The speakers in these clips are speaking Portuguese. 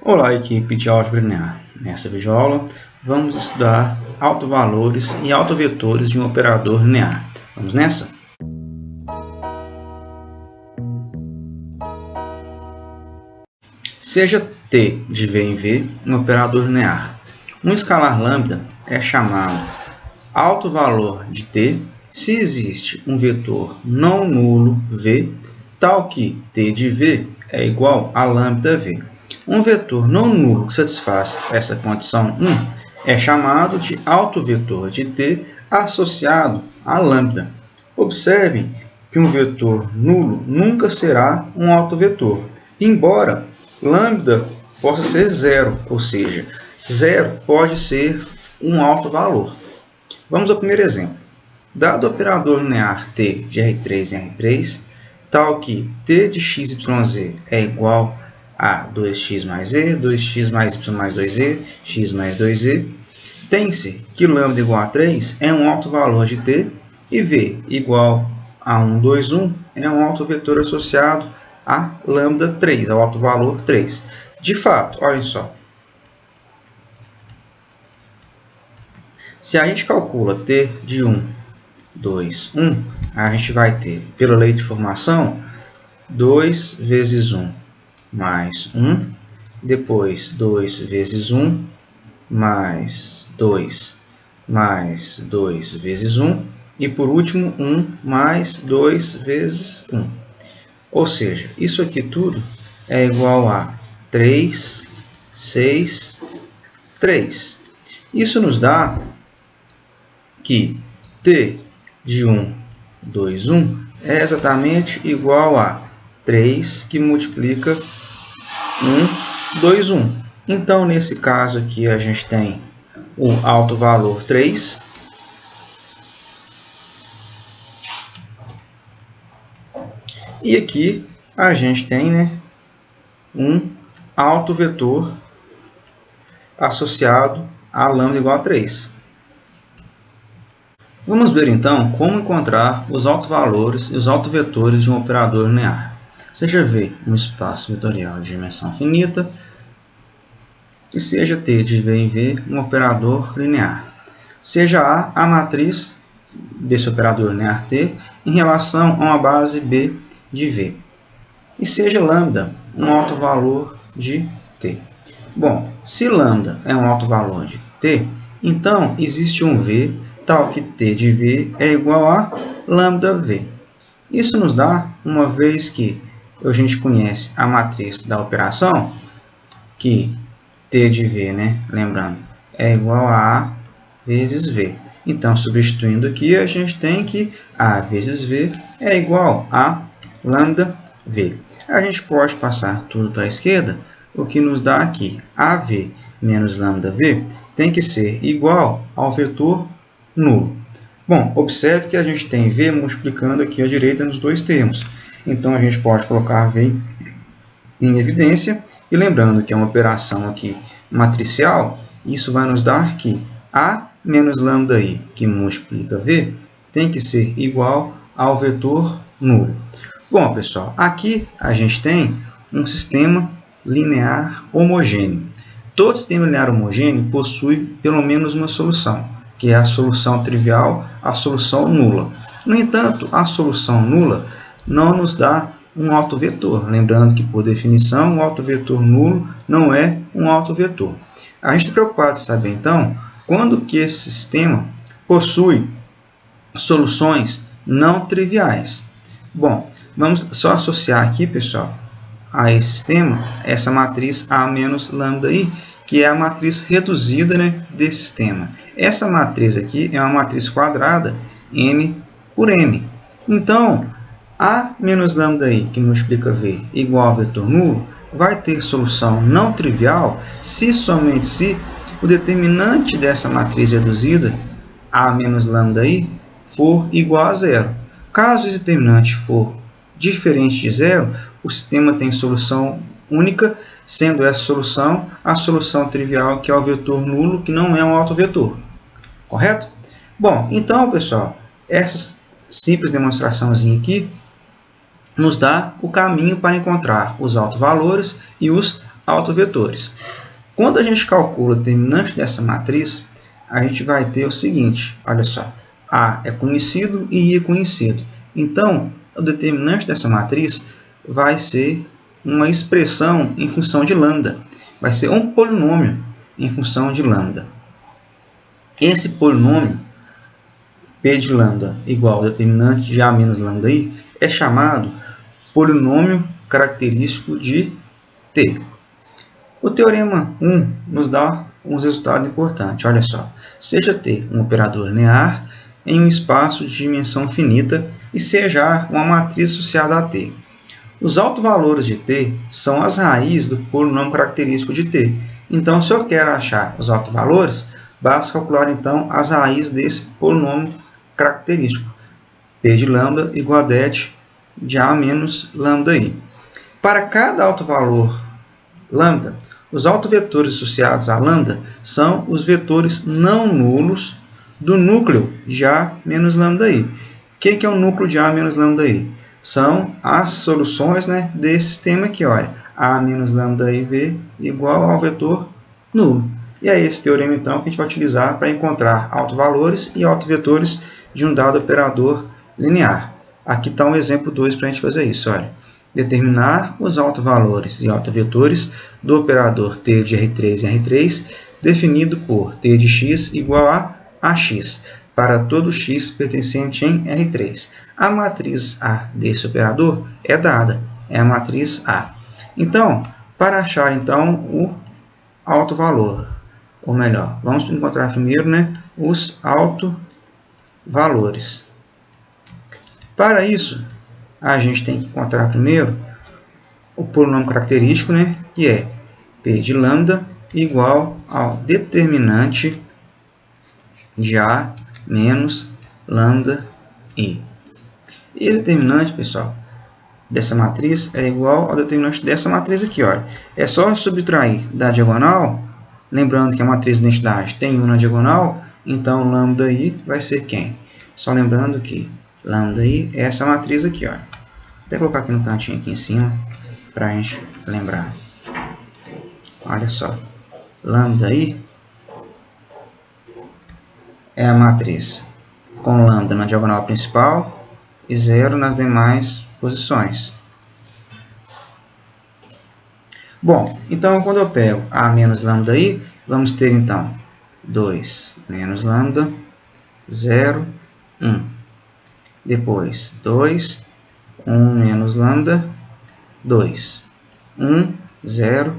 Olá, equipe de álgebra linear. Nesta videoaula, vamos estudar autovalores e autovetores de um operador linear. Vamos nessa? Seja t de v em v um operador linear. Um escalar lambda é chamado autovalor de t se existe um vetor não nulo v, tal que t de v é igual a lambda v. Um vetor não nulo que satisfaz essa condição 1 é chamado de autovetor de t associado a lambda. Observem que um vetor nulo nunca será um autovetor, embora lambda possa ser zero, ou seja, zero pode ser um autovalor. Vamos ao primeiro exemplo. Dado o operador linear t de R3 em R3, tal que t de x, y, z é igual a 2x mais e, 2x mais y mais 2e, x mais 2e, tem-se que lambda igual a 3 é um autovalor de t e v igual a 1, 2, 1 é um autovetor associado a lambda 3, ao autovalor 3. De fato, olhem só. Se a gente calcula t de 1, 2, 1, a gente vai ter, pela lei de formação, 2 vezes 1 mais 1, depois 2 vezes 1 mais 2 vezes 1, e por último 1 mais 2 vezes 1. Ou seja, isso aqui tudo é igual a 3, 6, 3. Isso nos dá que t de 1, 2, 1 é exatamente igual a 3 que multiplica 1, 2, 1. Então, nesse caso aqui, a gente tem o autovalor 3. E aqui a gente tem, um autovetor associado a lambda igual a 3. Vamos ver então como encontrar os autovalores e os autovetores de um operador linear. Seja V um espaço vetorial de dimensão finita e seja T de V em V um operador linear. Seja A matriz desse operador linear T em relação a uma base B de V. E seja lambda um autovalor de T. Bom, se lambda é um autovalor de T, então existe um V tal que T de V é igual a lambda V. Isso nos dá, uma vez que a gente conhece a matriz da operação, que T de V, lembrando, é igual a A vezes V. Então, substituindo aqui, a gente tem que A vezes V é igual a lambda V. A gente pode passar tudo para a esquerda, o que nos dá aqui AV menos lambda V tem que ser igual ao vetor nulo. Bom, observe que a gente tem V multiplicando aqui à direita nos dois termos. Então, a gente pode colocar V em evidência. E lembrando que é uma operação aqui matricial, isso vai nos dar que A menos lambda I, que multiplica V, tem que ser igual ao vetor nulo. Bom, pessoal, aqui a gente tem um sistema linear homogêneo. Todo sistema linear homogêneo possui pelo menos uma solução, que é a solução trivial, a solução nula. No entanto, a solução nula não nos dá um autovetor. Lembrando que, por definição, um autovetor nulo não é um autovetor. A gente está preocupado em saber, então, quando que esse sistema possui soluções não triviais. Bom, vamos só associar aqui, pessoal, a esse sistema, essa matriz A menos lambda I, que é a matriz reduzida desse sistema. Essa matriz aqui é uma matriz quadrada, n por n. Então, A menos lambda I, que multiplica V, igual ao vetor nulo, vai ter solução não trivial se somente se o determinante dessa matriz reduzida, A menos lambda I, for igual a zero. Caso esse determinante for diferente de zero, o sistema tem solução única, sendo essa solução a solução trivial, que é o vetor nulo, que não é um autovetor. Correto? Bom, então, pessoal, essa simples demonstraçãozinha aqui nos dá o caminho para encontrar os autovalores e os autovetores. Quando a gente calcula o determinante dessa matriz, a gente vai ter o seguinte, olha só, A é conhecido e I é conhecido. Então, o determinante dessa matriz vai ser uma expressão em função de lambda. Vai ser um polinômio em função de lambda. Esse polinômio, P de lambda igual ao determinante de A menos lambda I, é chamado polinômio característico de T. O teorema 1 nos dá uns resultados importantes. Olha só, seja T um operador linear em um espaço de dimensão finita e seja A uma matriz associada a T. Os autovalores de T são as raízes do polinômio característico de T. Então, se eu quero achar os autovalores, basta calcular então as raízes desse polinômio característico. P de lambda igual a det de A menos lambda I. Para cada autovalor lambda, os autovetores associados a lambda são os vetores não nulos do núcleo de A menos lambda I. O que é o núcleo de A menos lambda I? São as soluções, né, desse sistema aqui. Olha, A menos lambda IV igual ao vetor nulo. E é esse teorema, então, que a gente vai utilizar para encontrar autovalores e autovetores de um dado operador linear. Aqui está um exemplo 2 para a gente fazer isso. Olha, determinar os autovalores e autovetores do operador T de R3 em R3, definido por T de x igual a AX, para todo x pertencente em R3. A matriz A desse operador é dada, é a matriz A. Então, para achar então o autovalor, ou melhor, vamos encontrar primeiro, né, os autovalores. Para isso, a gente tem que encontrar primeiro o polinômio característico, né, que é P de lambda igual ao determinante de A menos lambda I. Esse determinante, pessoal, dessa matriz é igual ao determinante dessa matriz aqui. Olha. É só subtrair da diagonal, lembrando que a matriz de identidade tem 1 na diagonal, então lambda I vai ser quem? Só lembrando que lambda I é essa matriz aqui. Olha. Vou até colocar aqui no cantinho aqui em cima, para a gente lembrar. Olha só, lambda I é a matriz com lambda na diagonal principal e 0 nas demais posições. Bom, então quando eu pego A menos lambda I, vamos ter então 2 menos lambda, 0, 1. Depois 2, 1 menos lambda, 2. 1, 0,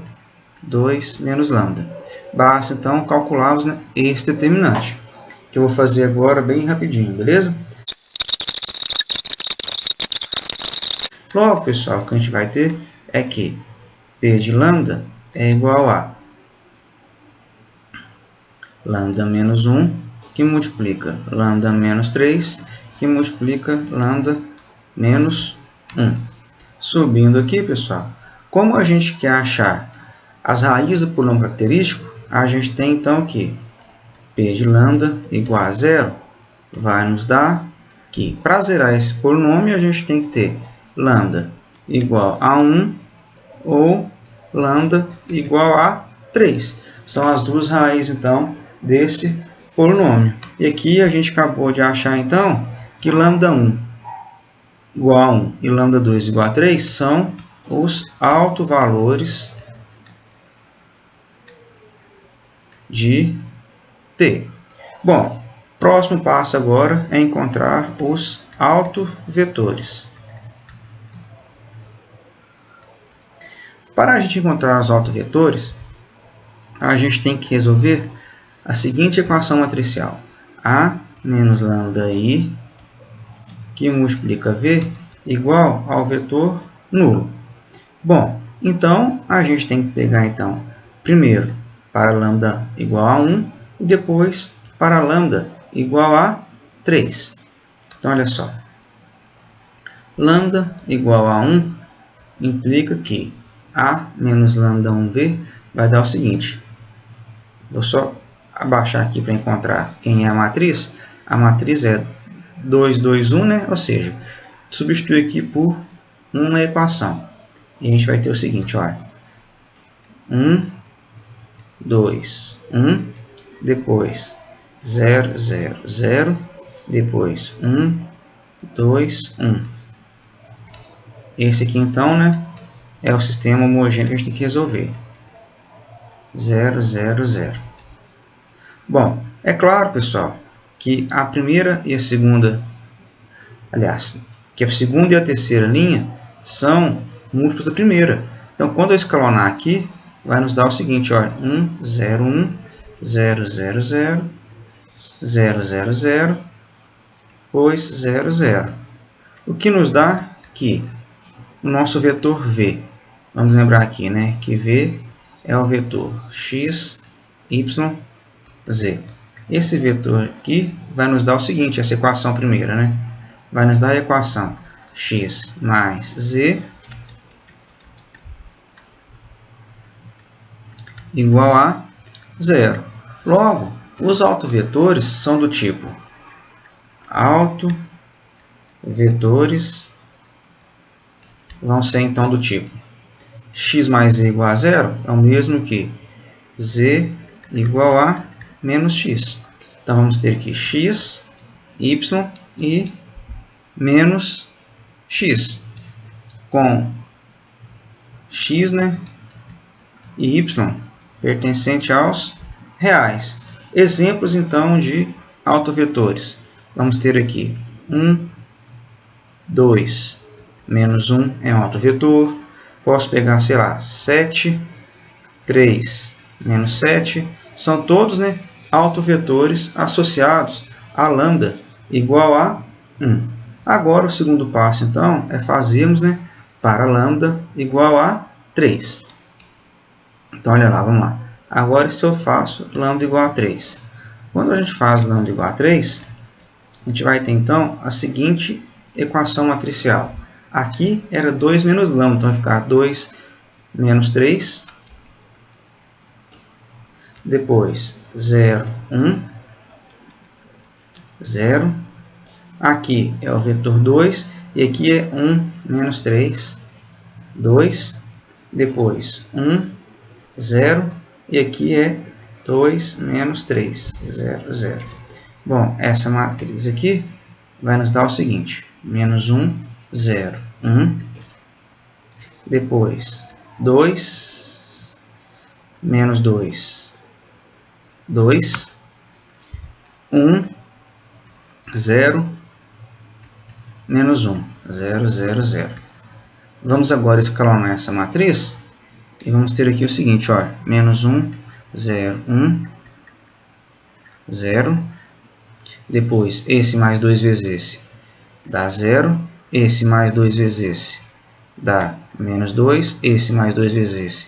2 menos lambda. Basta então calcularmos, né, esse determinante, que eu vou fazer agora bem rapidinho, beleza? Logo, pessoal, o que a gente vai ter é que P de lambda é igual a lambda menos 1, que multiplica lambda menos 3, que multiplica lambda menos 1. Subindo aqui, pessoal, como a gente quer achar as raízes do polinômio característico, a gente tem então que P de lambda igual a 0 vai nos dar que, para zerar esse polinômio, a gente tem que ter lambda igual a 1 ou lambda igual a 3. São as duas raízes, então, desse polinômio. E aqui a gente acabou de achar, então, que lambda 1 igual a 1 e lambda 2 igual a 3 são os autovalores de T. Bom, próximo passo agora é encontrar os autovetores. Para a gente encontrar os autovetores, a gente tem que resolver a seguinte equação matricial. A menos lambda I, que multiplica V, igual ao vetor nulo. Bom, então a gente tem que pegar, então, primeiro para lambda igual a 1 e depois para lambda igual a 3. Então, olha só. Lambda igual a 1 implica que A menos lambda 1V vai dar o seguinte. Vou só abaixar aqui para encontrar quem é a matriz. A matriz é 2, 2, 1, né? Ou seja, substitui aqui por uma equação. E a gente vai ter o seguinte, olha. 1, 2, 1, depois 0, 0, 0, depois 1, 2, 1. Esse aqui então, né, é o sistema homogêneo que a gente tem que resolver. 0, 0, 0. Bom, é claro, pessoal, que a primeira e a segunda, aliás, que a segunda e a terceira linha são múltiplos da primeira. Então, quando eu escalonar aqui, vai nos dar o seguinte, olha, 1, 0, 1, 0, 0, 0, 0, 0, 0, depois 0, 0. O que nos dá que o nosso vetor V, vamos lembrar aqui, né, que V é o vetor x, y, z. Esse vetor aqui vai nos dar o seguinte, essa equação primeira, né? Vai nos dar a equação x mais z igual a 0. Logo, os autovetores são do tipo autovetores vão ser então do tipo x mais z igual a 0 é o mesmo que z igual a menos x. Então, vamos ter aqui x, y e menos x, com x, né, e y pertencente aos reais. Exemplos, então, de autovetores. Vamos ter aqui 1, 2, menos 1 é um autovetor. Posso pegar, sei lá, 7, 3, menos 7. São todos, né, autovetores associados a lambda igual a 1. Agora, o segundo passo, então, é fazermos, né, para lambda igual a 3. Então, olha lá, vamos lá. Agora, se eu faço lambda igual a 3. Quando a gente faz lambda igual a 3, a gente vai ter, então, a seguinte equação matricial. Aqui era 2 menos lambda, então vai ficar 2 menos 3. Depois, 0, 1, 0. Aqui é o vetor 2, e aqui é 1 menos 3, 2. Depois, 1, 0, e aqui é 2 menos 3, 0, 0. Bom, essa matriz aqui vai nos dar o seguinte, menos 1, 0, 1. Depois, 2, menos 2, 2, 1, 0, menos 1, 0, 0, 0. Vamos agora escalonar essa matriz e vamos ter aqui o seguinte, olha, menos 1, 0, 1, 0. Depois, esse mais 2 vezes esse dá 0. Esse mais 2 vezes esse dá menos 2. Esse mais 2 vezes esse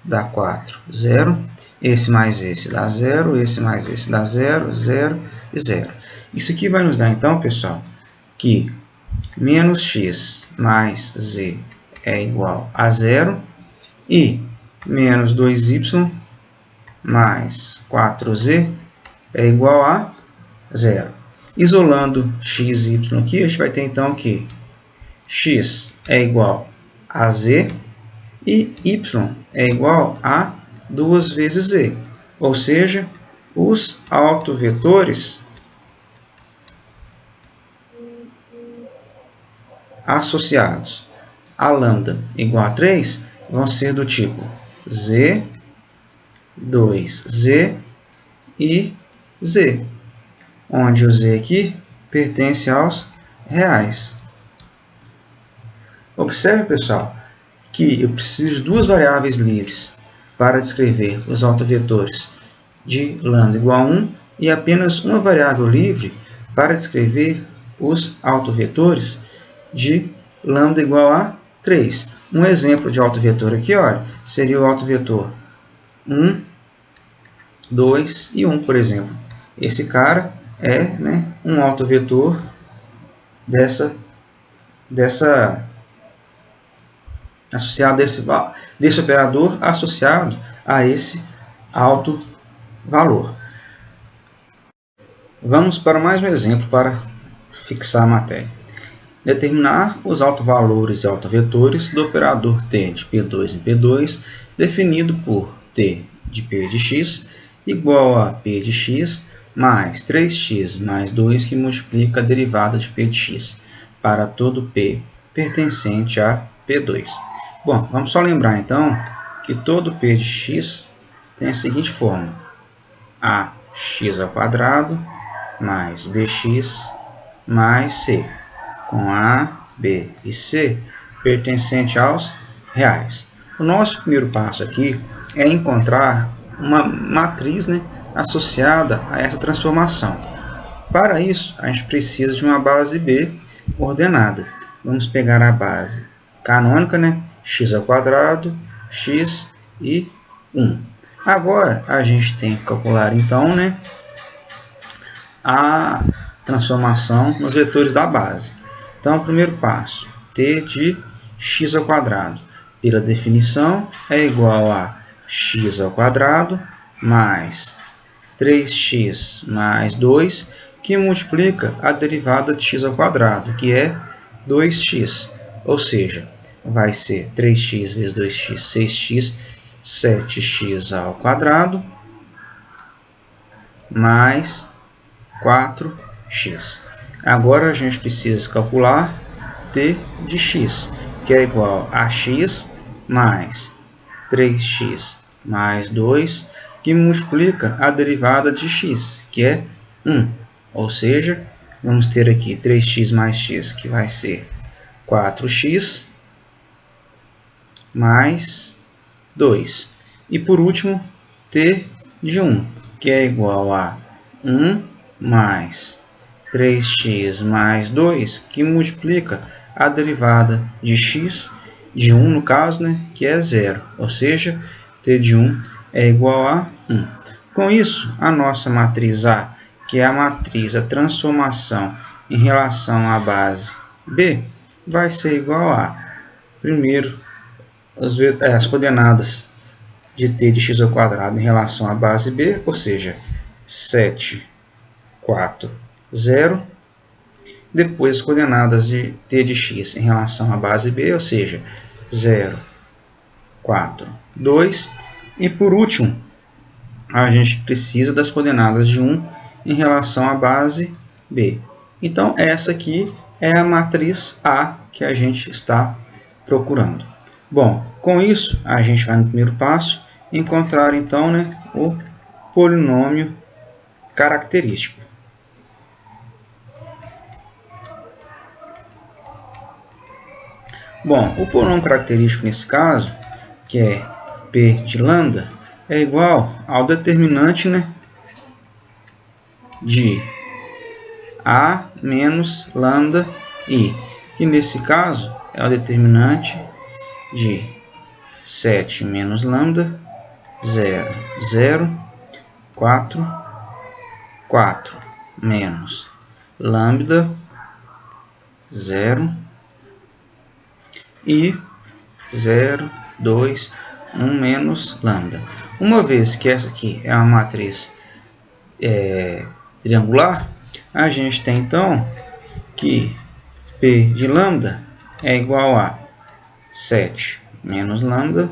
dá 4, 0. Esse mais esse dá 0. Esse mais esse dá 0, 0 e 0. Isso aqui vai nos dar, então, pessoal, que menos x mais z é igual a 0 e menos 2y mais 4z é igual a 0. Isolando x e y aqui, a gente vai ter então que x é igual a z e y é igual a 2 vezes z. Ou seja, os autovetores associados a lambda igual a 3 vão ser do tipo z, 2z e z, onde o z aqui pertence aos reais. Observe, pessoal, que eu preciso de duas variáveis livres para descrever os autovetores de lambda igual a 1 e apenas uma variável livre para descrever os autovetores de lambda igual a 3. Um exemplo de autovetor aqui, olha, seria o autovetor 1, 2 e 1, por exemplo. Esse cara é, né, um autovetor associado desse operador associado a esse autovalor. Vamos para mais um exemplo para fixar a matéria. Determinar os autovalores e autovetores do operador T de P2 em P2 definido por t de p de x igual a p de x mais 3x mais 2 que multiplica a derivada de p de x para todo p pertencente a P2. Bom, vamos só lembrar então que todo p de x tem a seguinte forma: ax² mais bx mais c, com a, b e c pertencente aos reais. O nosso primeiro passo aqui é encontrar uma matriz, né, associada a essa transformação. Para isso, a gente precisa de uma base B ordenada. Vamos pegar a base canônica, né, x², x e 1. Agora, a gente tem que calcular, então, né, a transformação nos vetores da base. Então, primeiro passo, t de x², pela definição, é igual a x² mais 3x mais 2, que multiplica a derivada de x², que é 2x. Ou seja, vai ser 3x vezes 2x, 6x, 7x² mais 4x. Agora a gente precisa calcular t de x, que é igual a x mais 3x mais 2, que multiplica a derivada de x, que é 1. Ou seja, vamos ter aqui 3x mais x, que vai ser 4x mais 2. E por último, t de 1, que é igual a 1 mais 3x mais 2, que multiplica a derivada de x, de 1 no caso, né, que é 0. Ou seja, t de 1 é igual a 1. Com isso, a nossa matriz A, que é a matriz da transformação em relação à base B, vai ser igual a, primeiro, as coordenadas de t de x² em relação à base B, ou seja, 7, 4, 0. Depois, as coordenadas de t de x em relação à base B, ou seja, 0, 4, 2. E por último, a gente precisa das coordenadas de 1 em relação à base B. Então, essa aqui é a matriz A que a gente está procurando. Bom, com isso, a gente vai no primeiro passo encontrar então, né, o polinômio característico. Bom, o polinômio característico nesse caso, que é P de lambda, é igual ao determinante, né, de A menos lambda I, que nesse caso é o determinante de 7 menos lambda, 0, 0, 4, 4 menos lambda, 0 e 0, 2, 1 menos lambda. Uma vez que essa aqui é uma matriz triangular, a gente tem então que P de lambda é igual a 7 menos lambda,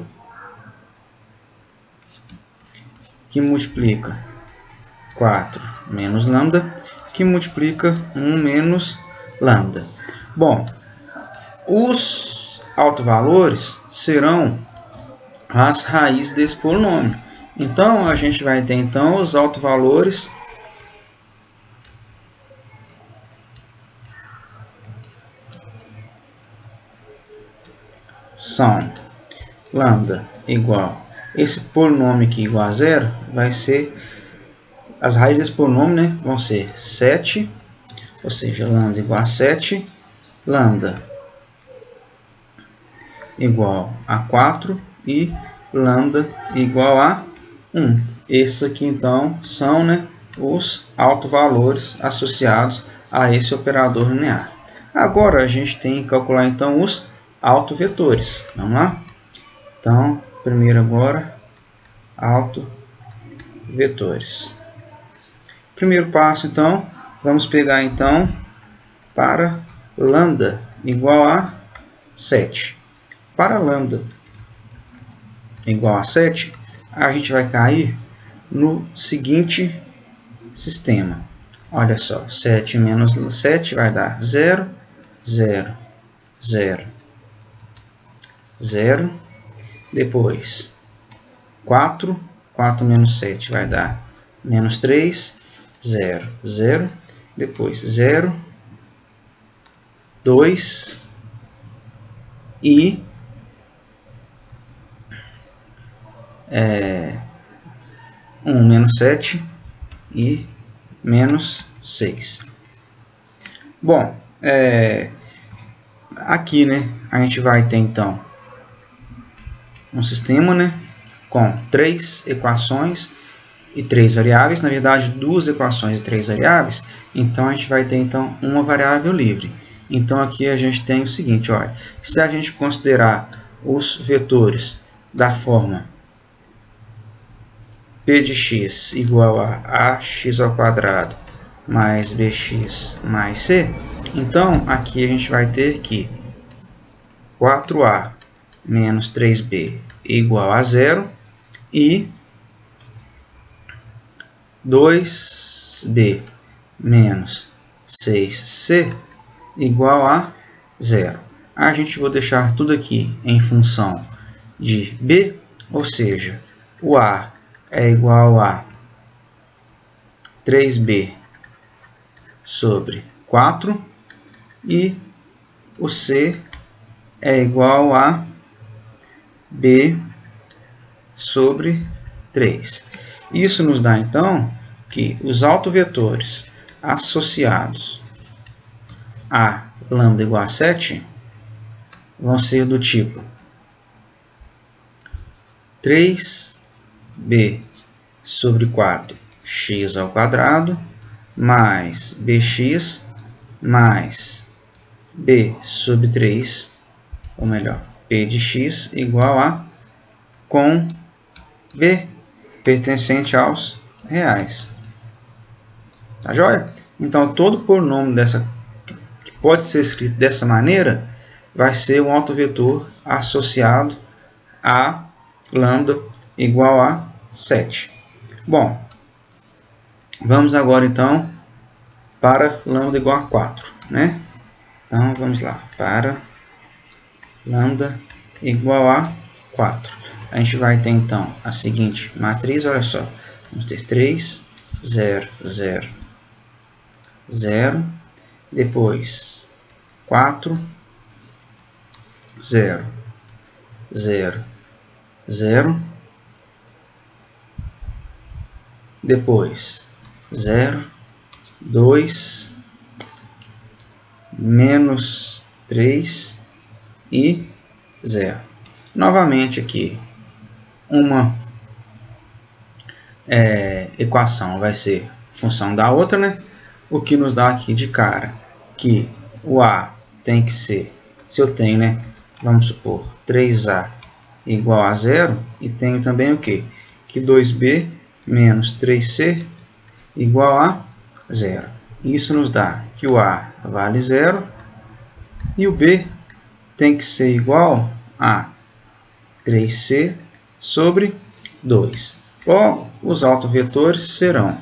que multiplica 4 menos lambda, que multiplica 1 menos lambda. Bom, os autovalores serão as raízes desse polinômio. Então, a gente vai ter então os autovalores são lambda igual, esse polinômio aqui igual a 0, vai ser, as raízes desse polinômio, né, vão ser 7, ou seja, lambda igual a 7, lambda igual a 4 e lambda igual a 1. Esses aqui, então, são, né, os autovalores associados a esse operador linear. Agora, a gente tem que calcular, então, os autovetores. Vamos lá? Então, primeiro agora, autovetores. Primeiro passo, então, vamos pegar, então, para lambda igual a 7. Para lambda igual a 7, a gente vai cair no seguinte sistema. Olha só, 7 menos 7 vai dar 0, 0, 0, 0. Depois, 4, 4 menos 7 vai dar menos 3, 0, 0. Depois, 0, 2 e 1 menos 7 e menos 6. Bom, aqui, né, a gente vai ter então um sistema, né, com 3 equações e 3 variáveis, na verdade 2 equações e 3 variáveis, então a gente vai ter então uma variável livre. Então aqui a gente tem o seguinte, olha, se a gente considerar os vetores da forma p de x igual a ax ao quadrado mais bx mais c, então aqui a gente vai ter que 4a menos 3b igual a 0 e 2b menos 6c igual a 0. A gente vai deixar tudo aqui em função de b, ou seja, o a é igual a 3b sobre 4 e o c é igual a b sobre 3. Isso nos dá, então, que os autovetores associados a lambda igual a 7 vão ser do tipo 3b sobre 4 x ao quadrado mais bx mais b sobre 3, ou melhor, p de x igual a com b pertencente aos reais. Tá joia? Então, todo polinômio que pode ser escrito dessa maneira vai ser um autovetor associado a lambda igual a 7. Bom, vamos agora então para lambda igual a 4, né? Então vamos lá, para lambda igual a 4. A gente vai ter então a seguinte matriz, olha só, vamos ter 3, 0, 0, 0, depois 4, 0, 0, 0, depois 0, 2, menos 3 e 0. Novamente aqui, uma equação vai ser função da outra, né? O que nos dá aqui de cara que o A tem que ser, se eu tenho, né? Vamos supor, 3A igual a 0, e tenho também o quê? Que 2B menos 3C igual a 0. Isso nos dá que o A vale 0 e o B tem que ser igual a 3C sobre 2. Logo, os autovetores serão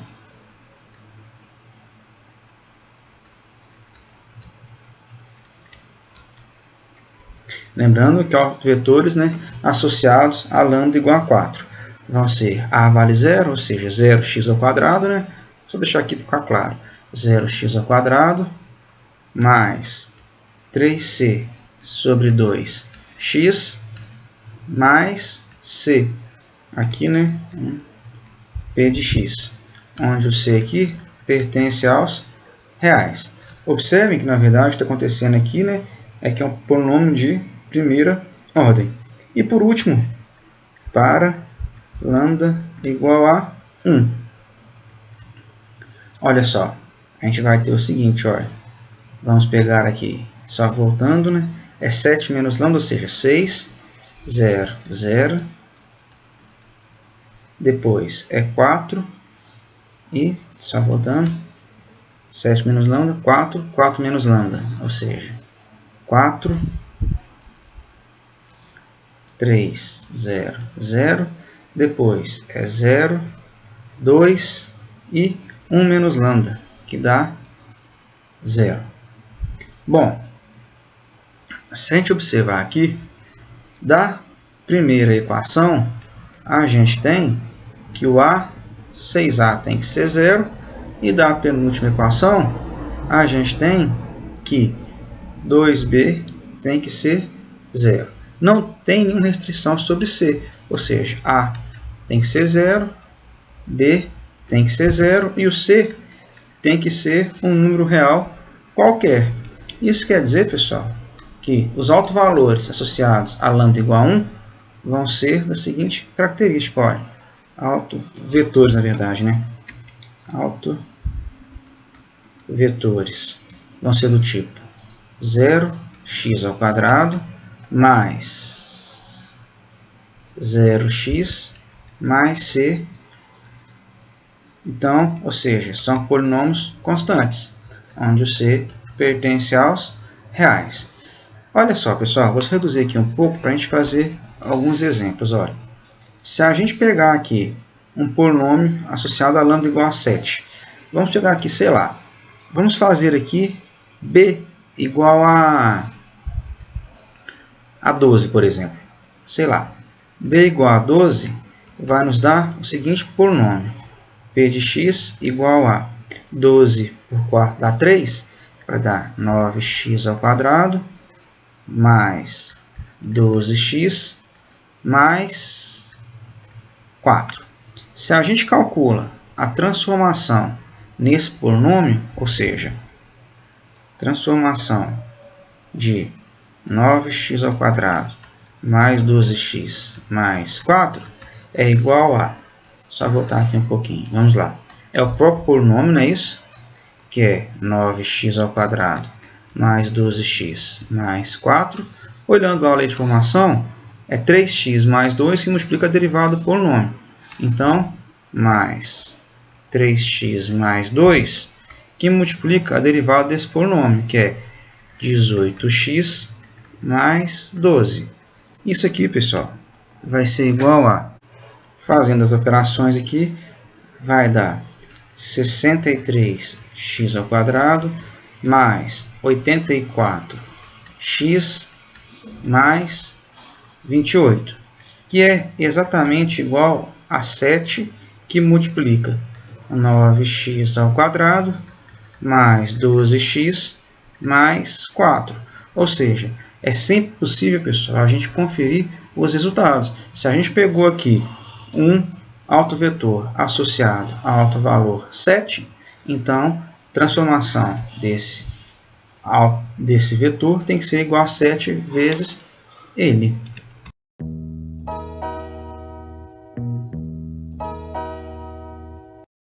lembrando que autovetores, né, associados a lambda igual a 4 vão ser A vale 0, ou seja, 0x ao quadrado, né? Só deixar aqui para ficar claro. 0x ao quadrado mais 3c sobre 2x mais c. Aqui, né? P de x. Onde o c aqui pertence aos reais. Observem que, na verdade, o que está acontecendo aqui, né, é que é um polinômio de primeira ordem. E, por último, para lambda igual a 1. Olha só, a gente vai ter o seguinte, olha. Vamos pegar aqui, só voltando, né? É 7 menos lambda, ou seja, 6, 0, 0. Depois é 4 e, só voltando, 7 menos lambda, 4, 4 menos lambda, ou seja, 4 3, 0, 0. Depois é 0, 2 e 1 menos lambda, que dá 0. Bom, se a gente observar aqui, da primeira equação, a gente tem que o A, 6A tem que ser 0, e da penúltima equação, a gente tem que 2B tem que ser 0. Não tem nenhuma restrição sobre C, ou seja, A tem que ser 0, B tem que ser 0 e o C tem que ser um número real qualquer. Isso quer dizer, pessoal, que os autovalores associados a lambda igual a 1 vão ser da seguinte característica, olha, autovetores, na verdade, né? Autovetores vão ser do tipo 0x² mais 0x mais c. Então, ou seja, são polinômios constantes, onde o c pertence aos reais. Olha só, pessoal, vou reduzir aqui um pouco para a gente fazer alguns exemplos. Olha, se a gente pegar aqui um polinômio associado a lambda igual a 7, vamos pegar aqui, sei lá, vamos fazer aqui b igual a 12, por exemplo. Sei lá, b igual a 12 vai nos dar o seguinte polinômio. P de x igual a 12 por quarto dá 3, vai dar 9x² mais 12x mais 4. Se a gente calcula a transformação nesse polinômio, ou seja, transformação de 9x² mais 12x mais 4 é igual a, só voltar aqui um pouquinho, vamos lá, é o próprio polinômio, não é isso? Que é 9x² mais 12x mais 4. Olhando a lei de formação, é 3x mais 2 que multiplica a derivada do polinômio. Então, mais 3x mais 2 que multiplica a derivada desse polinômio, que é 18x mais 12. Isso aqui, pessoal, vai ser igual a, fazendo as operações aqui, vai dar 63x² mais 84x mais 28, que é exatamente igual a 7, que multiplica 9x² mais 12x mais 4. Ou seja, é sempre possível, pessoal, a gente conferir os resultados. Se a gente pegou aqui um autovetor associado a autovalor 7, então transformação desse vetor tem que ser igual a 7 vezes ele.